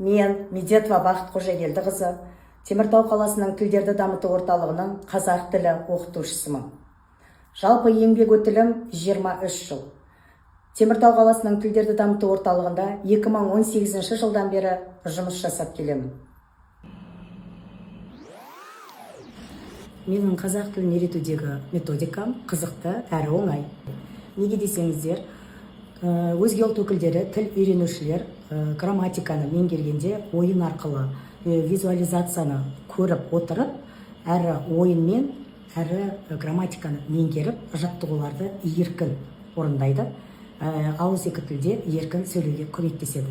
Мен Медетова Бақыт Қожагелдіқызы, Теміртау қаласының тілдерді дамыту орталығының қазақ тілі оқытушысымын. Жалпы еңбек өтілім 23 жыл. Теміртау қаласының тілдерді дамыту орталығында 2018 жылдан бері жұмыс жасап келемін. Менің қазақ тілін үйретудегі методикам қызықты әрі оңай. Неге десеңіздер, өзге ұлт өкілдері, тіл үйренушілер грамматиканы меңгергенде ойын арқылы визуализацияны көріп отырып, әрі ойынмен, әрі грамматиканы меңгеріп, жаттығуларды еркін орындайды. Ауызекі тілде еркін сөйлеуге көмектеседі.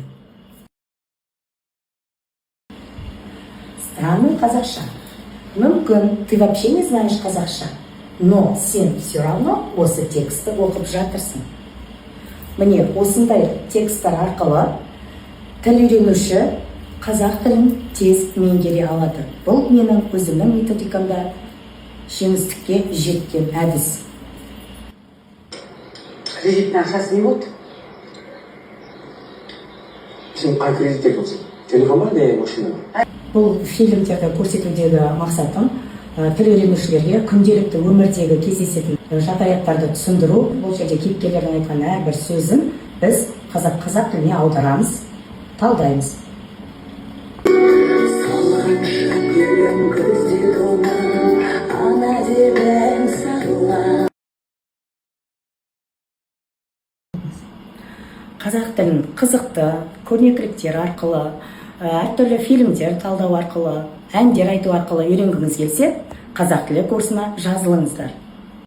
Странный қазақша. Мүмкін, ты вообще не знаешь қазақша, но сен все равно осы тексті оқып жатырсың. Міне, осындай тексттер арқылы тіл үйренуші қазақ тілін тез меңгере алады. Бұл менің өзімнің методикамда жеңістікке жеткен әдіс. Кредиттің ақшасы не болды? Сен қай кредитте тұрсың? Телефон ба, не машина? Бұл фильмдерді көрсетудегі мақсатым тіл үйренушілерге күнделікті өмірдегі кездесетін жағдаяттарды түсіндіру. Бұл жерде кейіпкерлердің айтқан әрбір сөзін біз қазақ тіліне аударамыз, талдаймыз. Қазақ тілін қызықты көрнекіліктер арқылы, әртүрлі фильмдер талдау арқылы, әндер айту арқылы үйренгіңіз келсе, қазақ тілі курсына жазылыңыздар.